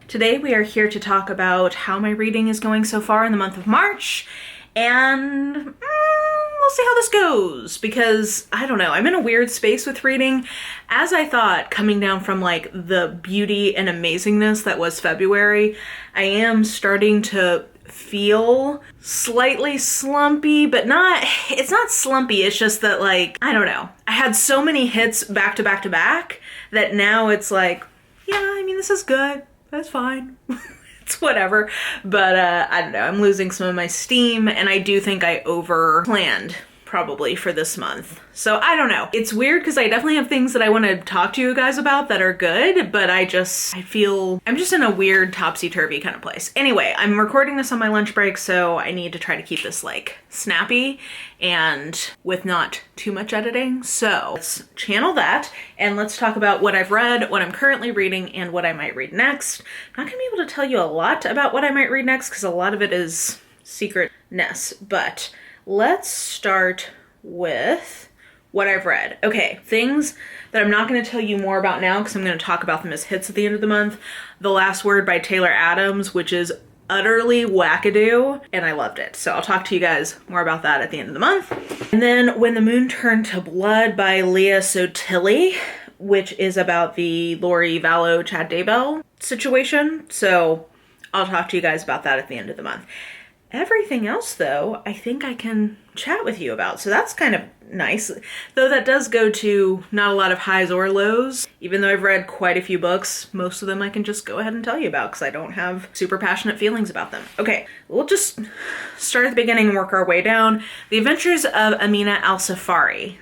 Today we are here to talk about how my reading is going so far in the month of March, and we'll see how this goes, because I don't know, I'm in a weird space with reading. As I thought, coming down from like the beauty and amazingness that was February, I am starting to feel slightly slumpy, but it's not slumpy, it's just that, like, I don't know. I had so many hits back to back to back that now it's like, yeah, I mean, this is good. That's fine. It's whatever. But I don't know. I'm losing some of my steam, and I do think I over planned probably for this month. So I don't know. It's weird because I definitely have things that I want to talk to you guys about that are good, but I feel I'm just in a weird topsy-turvy kind of place. Anyway, I'm recording this on my lunch break, so I need to try to keep this like snappy and with not too much editing. So let's channel that and let's talk about what I've read, what I'm currently reading, and what I might read next. I'm not gonna be able to tell you a lot about what I might read next because a lot of it is secretness, but let's start with what I've read. Okay, things that I'm not going to tell you more about now because I'm going to talk about them as hits at the end of the month. The Last Word by Taylor Adams, which is utterly wackadoo, and I loved it. So I'll talk to you guys more about that at the end of the month. And then When the Moon Turned to Blood by Leah Sotilli, which is about the Lori Vallow Chad Daybell situation. So I'll talk to you guys about that at the end of the month. Everything else, though, I think I can chat with you about. So that's kind of nice. Though that does go to not a lot of highs or lows. Even though I've read quite a few books, most of them I can just go ahead and tell you about because I don't have super passionate feelings about them. Okay, we'll just start at the beginning and work our way down. The Adventures of Amina Alsarafi.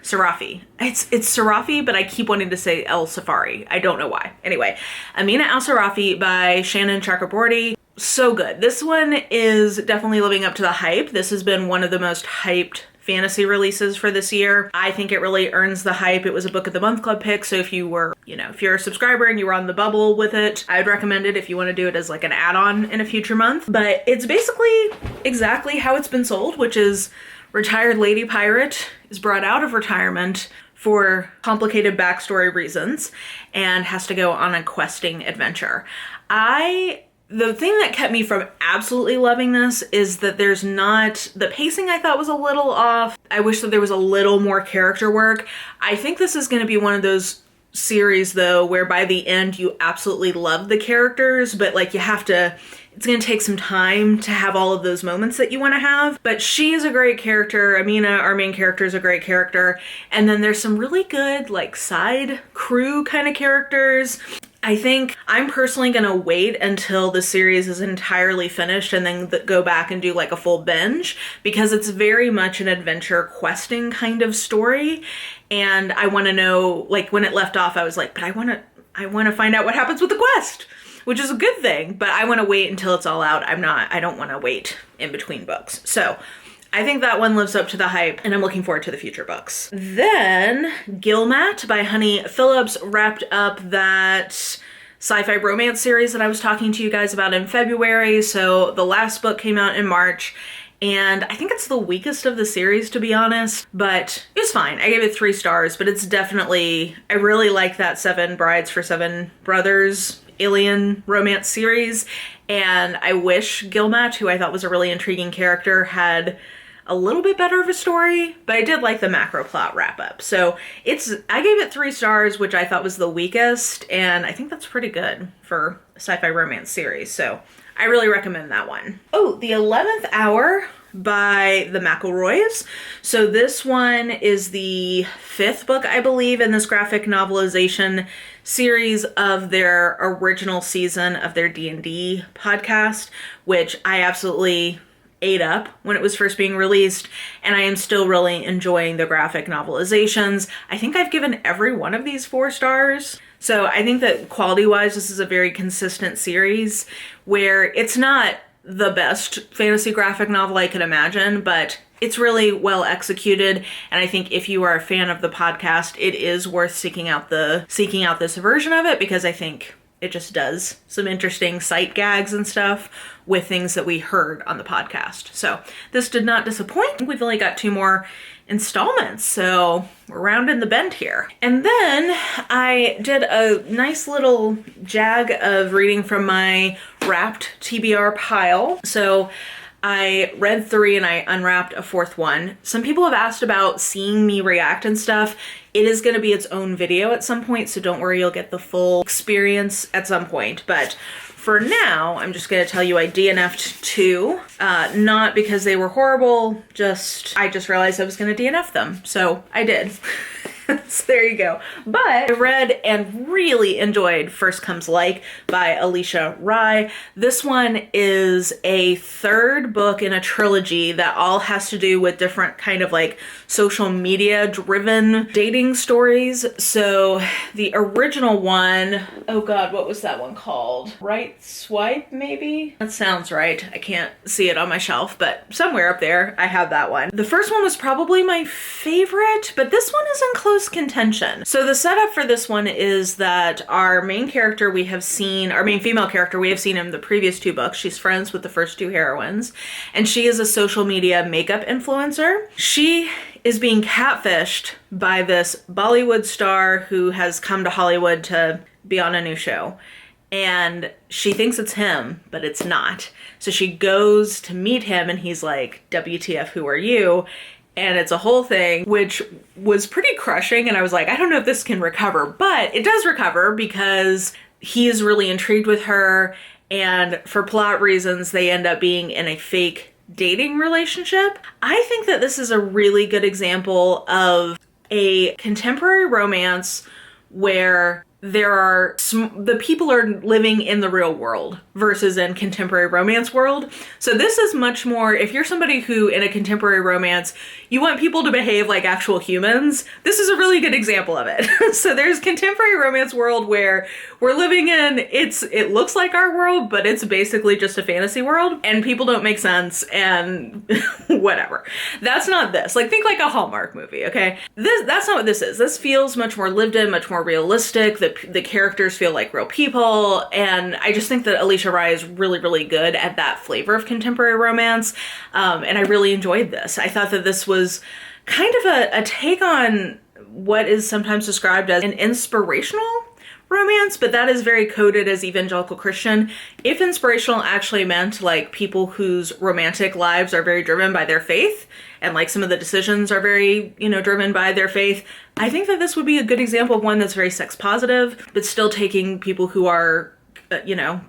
It's Sarafi, but I keep wanting to say El Safari. I don't know why. Anyway, Amina Alsarafi by Shannon Chakraborty. So good. This one is definitely living up to the hype. This has been one of the most hyped fantasy releases for this year. I think it really earns the hype. It was a Book of the Month Club pick, so if you were, if you're a subscriber and you were on the bubble with it, I would recommend it if you want to do it as like an add-on in a future month. But it's basically exactly how it's been sold, which is retired lady pirate is brought out of retirement for complicated backstory reasons and has to go on a questing adventure. The thing that kept me from absolutely loving this is that the pacing I thought was a little off. I wish that there was a little more character work. I think this is going to be one of those series though, where by the end you absolutely love the characters, but like it's going to take some time to have all of those moments that you want to have. But she is a great character. Amina, our main character, is a great character. And then there's some really good like side crew kind of characters. I think I'm personally going to wait until the series is entirely finished and then go back and do like a full binge because it's very much an adventure questing kind of story. And I want to know, like when it left off, I was like, but I want to find out what happens with the quest, which is a good thing, but I want to wait until it's all out. I don't want to wait in between books. So I think that one lives up to the hype, and I'm looking forward to the future books. Then Gillmat by Honey Phillips wrapped up that sci-fi romance series that I was talking to you guys about in February. So the last book came out in March, and I think it's the weakest of the series, to be honest, but it was fine. I gave it 3 stars, but it's definitely, I really like that 7 Brides for 7 Brothers alien romance series, and I wish Gillmat, who I thought was a really intriguing character, had a little bit better of a story, but I did like the macro plot wrap up. So I gave it 3 stars, which I thought was the weakest, and I think that's pretty good for a sci-fi romance series. So I really recommend that one. Oh, The 11th Hour by the McElroys. So this one is the 5th book, I believe, in this graphic novelization series of their original season of their D&D podcast, which I absolutely ate up when it was first being released, and I am still really enjoying the graphic novelizations. I think I've given every one of these 4 stars. So I think that quality-wise, this is a very consistent series where it's not the best fantasy graphic novel I could imagine, but it's really well executed. And I think if you are a fan of the podcast, it is worth seeking out this version of it because I think It just does some interesting sight gags and stuff with things that we heard on the podcast. So this did not disappoint. We've only got 2 more installments, so we're rounding the bend here. And then I did a nice little jag of reading from my wrapped TBR pile. So I read 3 and I unwrapped a 4th one. Some people have asked about seeing me react and stuff. It is going to be its own video at some point, so don't worry, you'll get the full experience at some point. But for now, I'm just going to tell you I DNF'd 2. Not because they were horrible, I just realized I was going to DNF them. So I did. So there you go. But I read and really enjoyed First Comes Like by Alicia Rye. This one is a 3rd book in a trilogy that all has to do with different kind of like social media driven dating stories. So the original one, oh God, what was that one called? Right Swipe, maybe? That sounds right. I can't see it on my shelf, but somewhere up there I have that one. The first one was probably my favorite, but this one is in close contention. So the setup for this one is that our main character our main female character we have seen in the previous 2 books. She's friends with the first 2 heroines, and she is a social media makeup influencer. She is being catfished by this Bollywood star who has come to Hollywood to be on a new show. And she thinks it's him, but it's not. So she goes to meet him and he's like, WTF, who are you? And it's a whole thing, which was pretty crushing. And I was like, I don't know if this can recover, but it does recover because he is really intrigued with her. And for plot reasons, they end up being in a fake dating relationship. I think that this is a really good example of a contemporary romance where the people are living in the real world versus in contemporary romance world. So this is much more, if you're somebody who in a contemporary romance, you want people to behave like actual humans, this is a really good example of it. So there's contemporary romance world where we're living in, it looks like our world, but it's basically just a fantasy world and people don't make sense and whatever. That's not this. Like, think like a Hallmark movie, okay? That's not what this is. This feels much more lived in, much more realistic. The characters feel like real people, and I just think that Alicia Rye is really, really good at that flavor of contemporary romance, and I really enjoyed this. I thought that this was kind of a take on what is sometimes described as an inspirational romance, but that is very coded as evangelical Christian. If inspirational actually meant like people whose romantic lives are very driven by their faith and like some of the decisions are very, driven by their faith, I think that this would be a good example of one that's very sex positive, but still taking people who are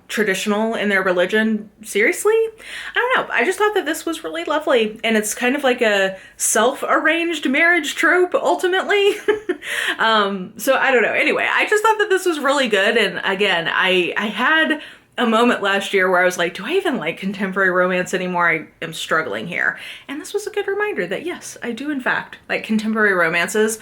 traditional in their religion seriously. I don't know. I just thought that this was really lovely. And it's kind of like a self-arranged marriage trope, ultimately. So I don't know. Anyway, I just thought that this was really good. And again, I had a moment last year where I was like, do I even like contemporary romance anymore? I am struggling here. And this was a good reminder that yes, I do in fact like contemporary romances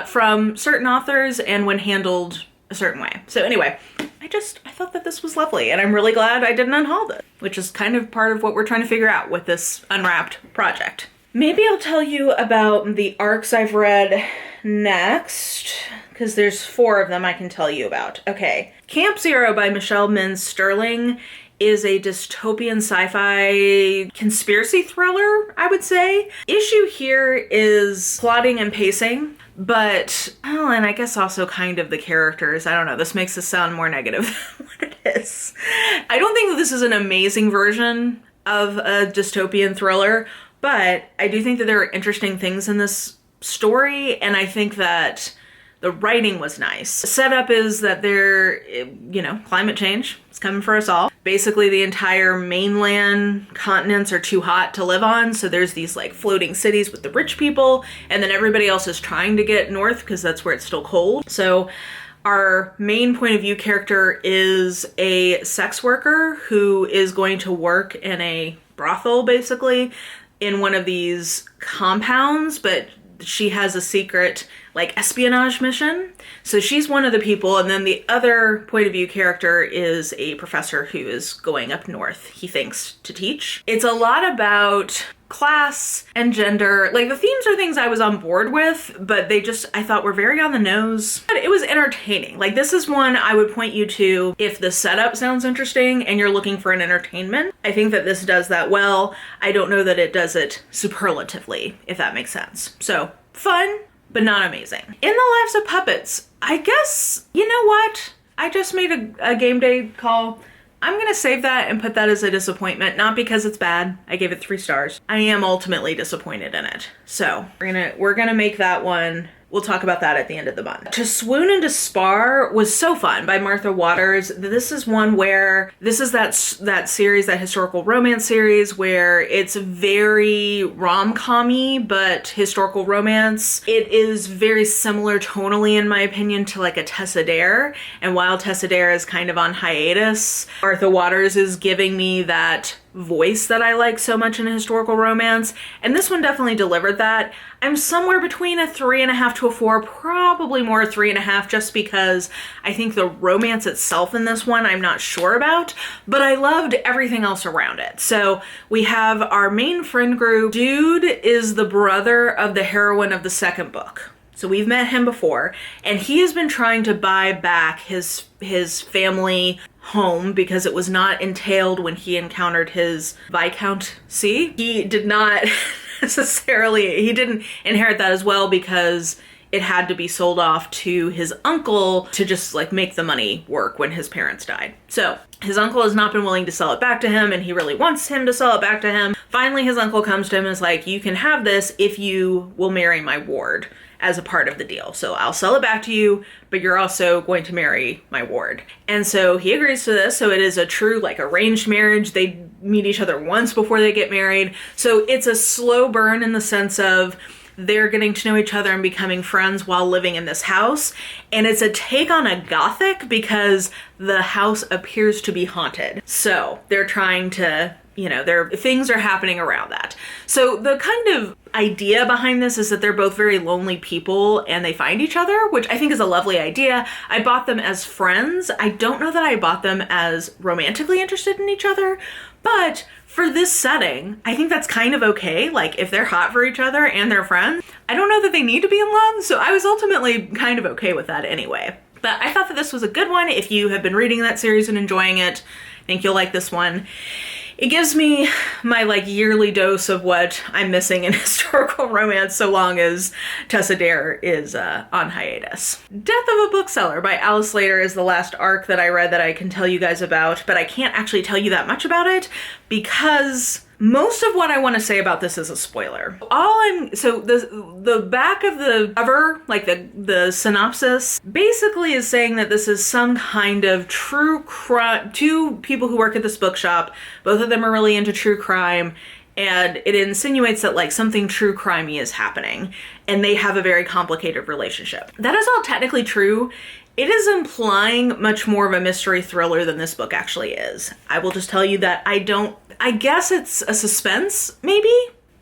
from certain authors and when handled a certain way. So anyway, I thought that this was lovely and I'm really glad I didn't unhaul it, which is kind of part of what we're trying to figure out with this unwrapped project. Maybe I'll tell you about the arcs I've read next, because there's 4 of them I can tell you about. Okay, Camp Zero by Michelle Mins Sterling is a dystopian sci-fi conspiracy thriller, I would say. Issue here is plotting and pacing, but, and I guess also kind of the characters. I don't know, this makes this sound more negative than what it is. I don't think that this is an amazing version of a dystopian thriller, but I do think that there are interesting things in this story, and I think that the writing was nice. The setup is that climate change is coming for us all. Basically, the entire mainland continents are too hot to live on, so there's these like floating cities with the rich people, and then everybody else is trying to get north because that's where it's still cold. So our main point of view character is a sex worker who is going to work in a brothel, basically, in one of these compounds, but she has a secret like espionage mission. So she's one of the people, and then the other point of view character is a professor who is going up north, he thinks, to teach. It's a lot about class and gender. Like, the themes are things I was on board with, but they just, I thought, were very on the nose. But it was entertaining. Like, this is one I would point you to if the setup sounds interesting and you're looking for an entertainment. I think that this does that well. I don't know that it does it superlatively, if that makes sense. So, fun, but not amazing. In the Lives of Puppets, I guess, you know what? I just made a game day call. I'm gonna save that and put that as a disappointment, not because it's bad. I gave it 3 stars. I am ultimately disappointed in it. So we're gonna make that one. We'll talk about that at the end of the month. To Swoon and to Spar was so fun by Martha Waters. This is one where, this is that series, that historical romance series where it's very rom-com-y, but historical romance. It is very similar tonally, in my opinion, to like a Tessa Dare. And while Tessa Dare is kind of on hiatus, Martha Waters is giving me that voice that I like so much in a historical romance, and this one definitely delivered that. I'm somewhere between a 3.5 to a 4, probably more a 3.5, just because I think the romance itself in this one I'm not sure about, but I loved everything else around it. So we have our main friend group. Dude is the brother of the heroine of the second book. So we've met him before, and he has been trying to buy back his family home because it was not entailed when he encountered his Viscountcy. He did not necessarily, he didn't inherit that as well because it had to be sold off to his uncle to just like make the money work when his parents died. So his uncle has not been willing to sell it back to him, and he really wants him to sell it back to him. Finally, his uncle comes to him and is like, you can have this if you will marry my ward as a part of the deal. So I'll sell it back to you, but you're also going to marry my ward. And so he agrees to this. So it is a true like arranged marriage. They meet each other once before they get married. So it's a slow burn in the sense of they're getting to know each other and becoming friends while living in this house. And it's a take on a gothic because the house appears to be haunted. So they're trying to, you know, things are happening around that. So the kind of idea behind this is that they're both very lonely people and they find each other, which I think is a lovely idea. I bought them as friends. I don't know that I bought them as romantically interested in each other, but for this setting, I think that's kind of okay. Like, if they're hot for each other and they're friends, I don't know that they need to be in love. So I was ultimately kind of okay with that anyway. But I thought that this was a good one. If you have been reading that series and enjoying it, I think you'll like this one. It gives me my like yearly dose of what I'm missing in historical romance so long as Tessa Dare is on hiatus. Death of a Bookseller by Alice Slater is the last arc that I read that I can tell you guys about, but I can't actually tell you that much about it because most of what I want to say about this is a spoiler. So the back of the cover, like the synopsis, basically is saying that this is some kind of true crime. 2 people who work at this bookshop, both of them are really into true crime, and it insinuates that like something true crimey is happening, and they have a very complicated relationship. That is all technically true. It is implying much more of a mystery thriller than this book actually is. I will just tell you that I guess it's a suspense, maybe?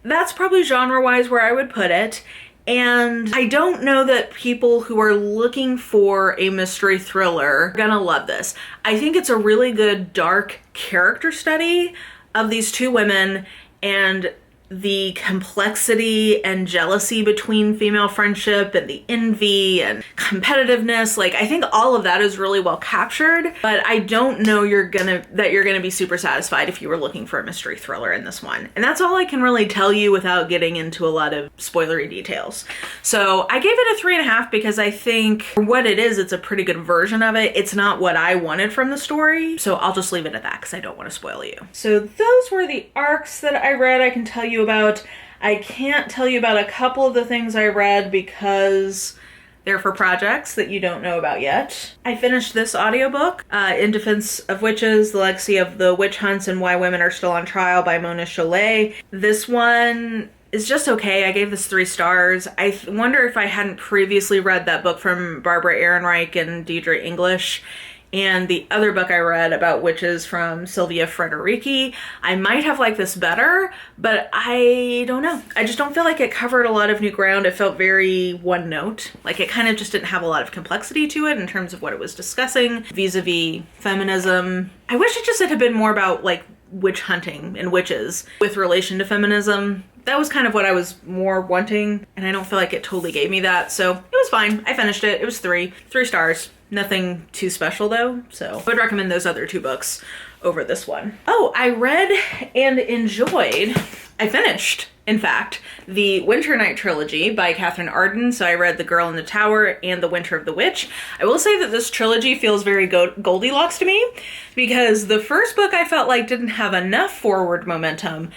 That's probably genre-wise where I would put it. And I don't know that people who are looking for a mystery thriller are gonna love this. I think it's a really good dark character study of these 2 women and the complexity and jealousy between female friendship and the envy and competitiveness. Like, I think all of that is really well captured, but I don't know that you're gonna be super satisfied if you were looking for a mystery thriller in this one. And that's all I can really tell you without getting into a lot of spoilery details. So I gave it a 3.5 because I think for what it is, it's a pretty good version of it. It's not what I wanted from the story, so I'll just leave it at that because I don't want to spoil you. So those were the arcs that I read. I can tell you about. I can't tell you about a couple of the things I read because they're for projects that you don't know about yet. I finished this audiobook, In Defense of Witches, The Legacy of the Witch Hunts and Why Women Are Still on Trial by Mona Chollet. This one is just okay. I gave this 3 stars. I wonder if I hadn't previously read that book from Barbara Ehrenreich and Deidre English and the other book I read about witches from Sylvia Frederici, I might have liked this better, but I don't know. I just don't feel like it covered a lot of new ground. It felt very one note. Like, it kind of just didn't have a lot of complexity to it in terms of what it was discussing vis-a-vis feminism. I wish it just had been more about like witch hunting and witches with relation to feminism. That was kind of what I was more wanting, and I don't feel like it totally gave me that, so it was fine. I finished it. It was 3 stars. Nothing too special though, so I would recommend those other 2 books over this one. Oh, I read and enjoyed, I finished, in fact, the Winter Night Trilogy by Catherine Arden. So I read The Girl in the Tower and The Winter of the Witch. I will say that this trilogy feels very Goldilocks to me, because the first book I felt like didn't have enough forward momentum.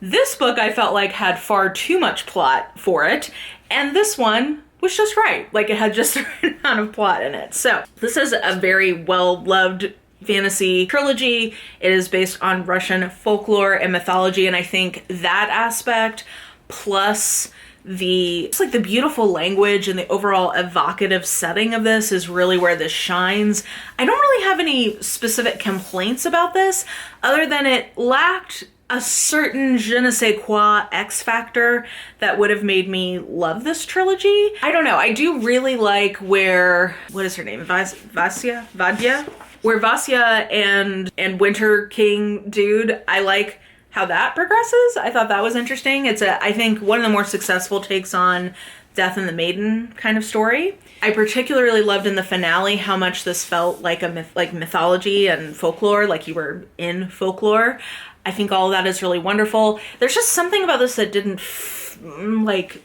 This book I felt like had far too much plot for it, and this one was just right. Like, it had just the right amount of plot in it. So this is a very well-loved fantasy trilogy. It is based on Russian folklore and mythology, and I think that aspect plus the beautiful language and the overall evocative setting of this is really where this shines. I don't really have any specific complaints about this other than it lacked a certain je ne sais quoi X factor that would have made me love this trilogy. I don't know. I do really like where, what is her name? Vadya? Where Vasya and Winter King dude, I like how that progresses. I thought that was interesting. It's I think one of the more successful takes on Death and the Maiden kind of story. I particularly loved in the finale how much this felt like mythology and folklore, like you were in folklore. I think all of that is really wonderful. There's just something about this that didn't,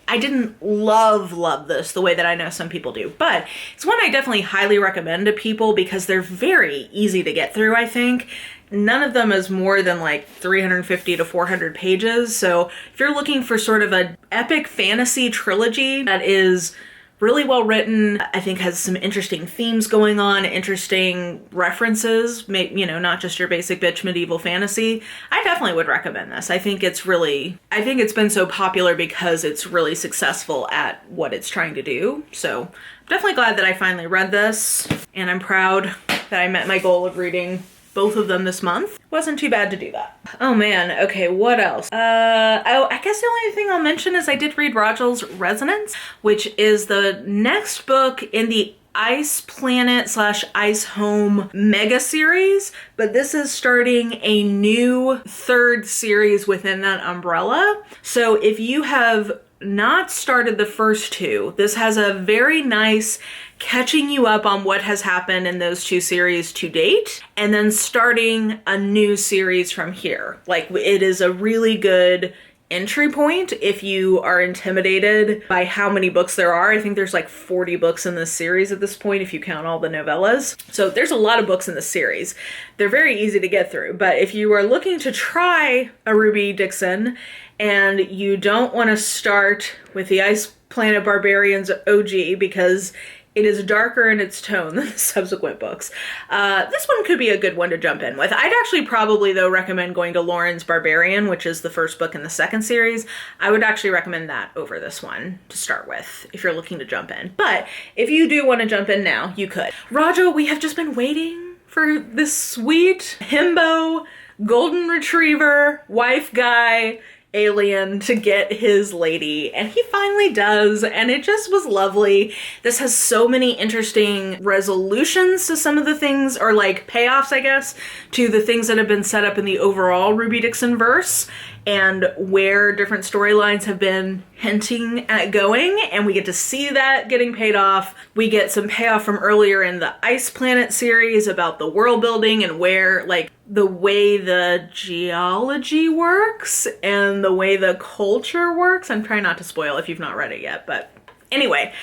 I didn't love this the way that I know some people do. But it's one I definitely highly recommend to people because they're very easy to get through, I think. None of them is more than 350 to 400 pages. So if you're looking for sort of an epic fantasy trilogy that is really well written, I think has some interesting themes going on, interesting references, not just your basic bitch medieval fantasy, I definitely would recommend this. I think it's been so popular because it's really successful at what it's trying to do. So I'm definitely glad that I finally read this, and I'm proud that I met my goal of reading both of them this month. Wasn't too bad to do that. Oh man, okay, what else? I guess the only thing I'll mention is I did read Rajal's Resonance, which is the next book in the Ice Planet / Ice Home mega series, but this is starting a new 3rd series within that umbrella. So if you have not started the first 2, this has a very nice catching you up on what has happened in those 2 series to date, and then starting a new series from here. It is a really good entry point if you are intimidated by how many books there are. I think there's 40 books in this series at this point if you count all the novellas. So there's a lot of books in this series. They're very easy to get through, but if you are looking to try a Ruby Dixon and you don't want to start with the Ice Planet Barbarians OG because it is darker in its tone than the subsequent books, this one could be a good one to jump in with. I'd actually probably, though, recommend going to Lauren's Barbarian, which is the first book in the 2nd series. I would actually recommend that over this one to start with, if you're looking to jump in. But if you do want to jump in now, you could. Raja, we have just been waiting for this sweet himbo, golden retriever, wife guy, alien to get his lady, and he finally does, and it just was lovely. This has so many interesting resolutions to some of the things, or payoffs, I guess, to the things that have been set up in the overall Ruby Dixon verse, and where different storylines have been hinting at going, and we get to see that getting paid off. We get some payoff from earlier in the Ice Planet series about the world building and where, the way the geology works and the way the culture works. I'm trying not to spoil if you've not read it yet, but anyway,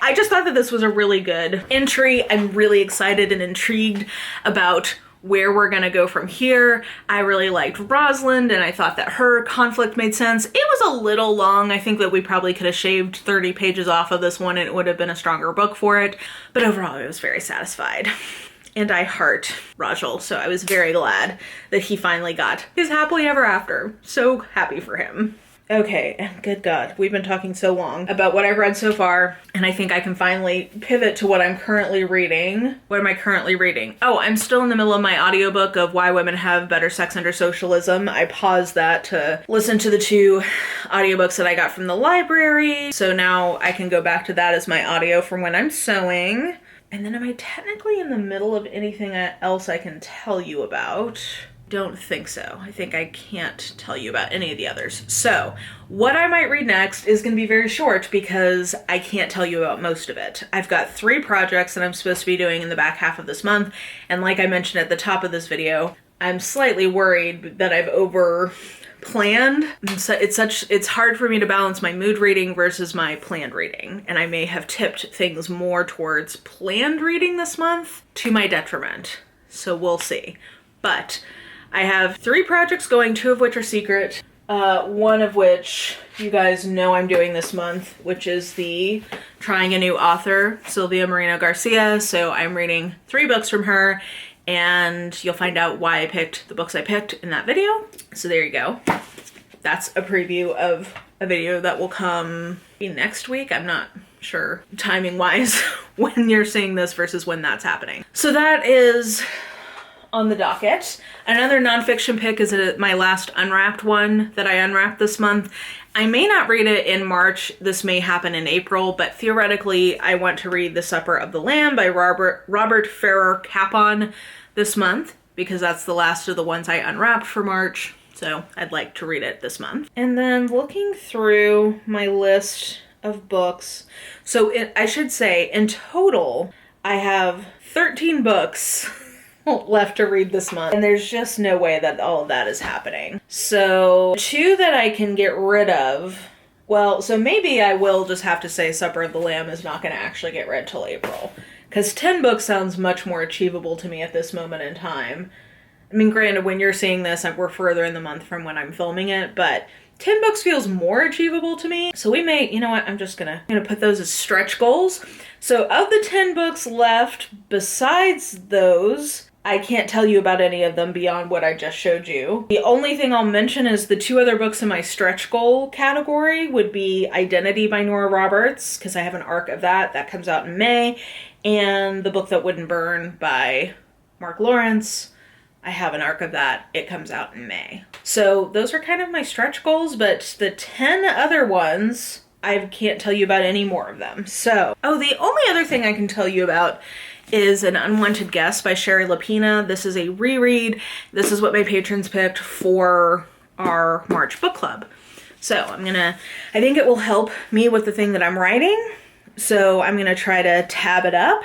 I just thought that this was a really good entry. I'm really excited and intrigued about where we're gonna go from here. I really liked Rosalind, and I thought that her conflict made sense. It was a little long. I think that we probably could have shaved 30 pages off of this one and it would have been a stronger book for it. But overall, I was very satisfied. And I heart Rajal, so I was very glad that he finally got his happily ever after. So happy for him. Okay, and good God, we've been talking so long about what I've read so far, and I think I can finally pivot to what I'm currently reading. What am I currently reading? Oh, I'm still in the middle of my audiobook of Why Women Have Better Sex Under Socialism. I paused that to listen to the 2 audiobooks that I got from the library, so now I can go back to that as my audio from when I'm sewing. And then am I technically in the middle of anything else I can tell you about? Don't think so. I think I can't tell you about any of the others. So what I might read next is going to be very short because I can't tell you about most of it. I've got 3 projects that I'm supposed to be doing in the back half of this month. And like I mentioned at the top of this video, I'm slightly worried that I've over planned. So it's hard for me to balance my mood reading versus my planned reading. And I may have tipped things more towards planned reading this month to my detriment. So we'll see. But I have 3 projects going, 2 of which are secret. One of which you guys know I'm doing this month, which is the Trying a New Author, Sylvia Moreno Garcia. So I'm reading 3 books from her, and you'll find out why I picked the books I picked in that video. So there you go. That's a preview of a video that will come next week. I'm not sure timing wise when you're seeing this versus when that's happening. So that is on the docket. Another nonfiction pick is my last unwrapped one that I unwrapped this month. I may not read it in March. This may happen in April, but theoretically I want to read The Supper of the Lamb by Robert Farrar Capon this month because that's the last of the ones I unwrapped for March. So I'd like to read it this month. And then looking through my list of books. So I should say in total, I have 13 books left to read this month, and there's just no way that all of that is happening. So 2 that I can get rid of, well, so maybe I will just have to say Supper of the Lamb is not going to actually get read till April, because 10 books sounds much more achievable to me at this moment in time. I mean, granted, when you're seeing this, we're further in the month from when I'm filming it, but 10 books feels more achievable to me. So we may, you know what, I'm just gonna put those as stretch goals. So of the 10 books left, besides those, I can't tell you about any of them beyond what I just showed you. The only thing I'll mention is the 2 other books in my stretch goal category would be Identity by Nora Roberts, because I have an arc of that. That comes out in May. And The Book That Wouldn't Burn by Mark Lawrence. I have an arc of that. It comes out in May. So those are kind of my stretch goals, but the 10 other ones, I can't tell you about any more of them. So, the only other thing I can tell you about is An Unwanted Guest by Sherry Lapina. This is a reread. This is what my patrons picked for our March book club. So I think it will help me with the thing that I'm writing. So I'm gonna try to tab it up,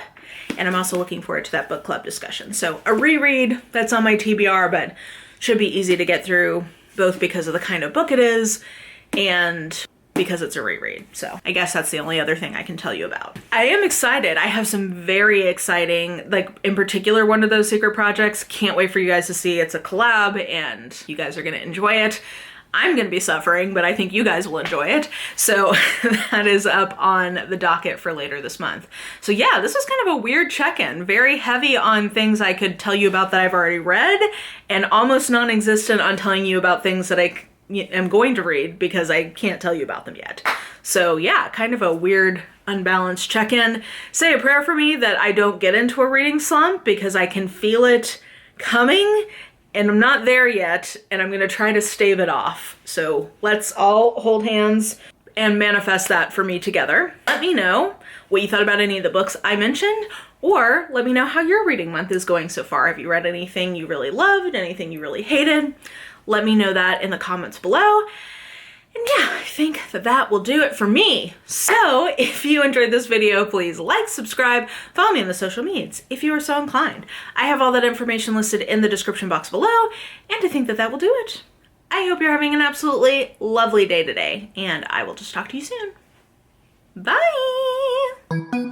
and I'm also looking forward to that book club discussion. So a reread that's on my TBR, but should be easy to get through, both because of the kind of book it is and because it's a reread. So I guess that's the only other thing I can tell you about. I am excited. I have some very exciting, like in particular, one of those secret projects. Can't wait for you guys to see. It's a collab and you guys are gonna enjoy it. I'm gonna be suffering, but I think you guys will enjoy it. So that is up on the docket for later this month. So yeah, this was kind of a weird check-in. Very heavy on things I could tell you about that I've already read, and almost non-existent on telling you about things that I am going to read because I can't tell you about them yet. So yeah, kind of a weird, unbalanced check-in. Say a prayer for me that I don't get into a reading slump because I can feel it coming and I'm not there yet, and I'm gonna try to stave it off. So let's all hold hands and manifest that for me together. Let me know what you thought about any of the books I mentioned, or let me know how your reading month is going so far. Have you read anything you really loved, anything you really hated? Let me know that in the comments below. And yeah, I think that will do it for me. So if you enjoyed this video, please like, subscribe, follow me on the social medias if you are so inclined. I have all that information listed in the description box below, and I think that will do it. I hope you're having an absolutely lovely day today, and I will just talk to you soon. Bye!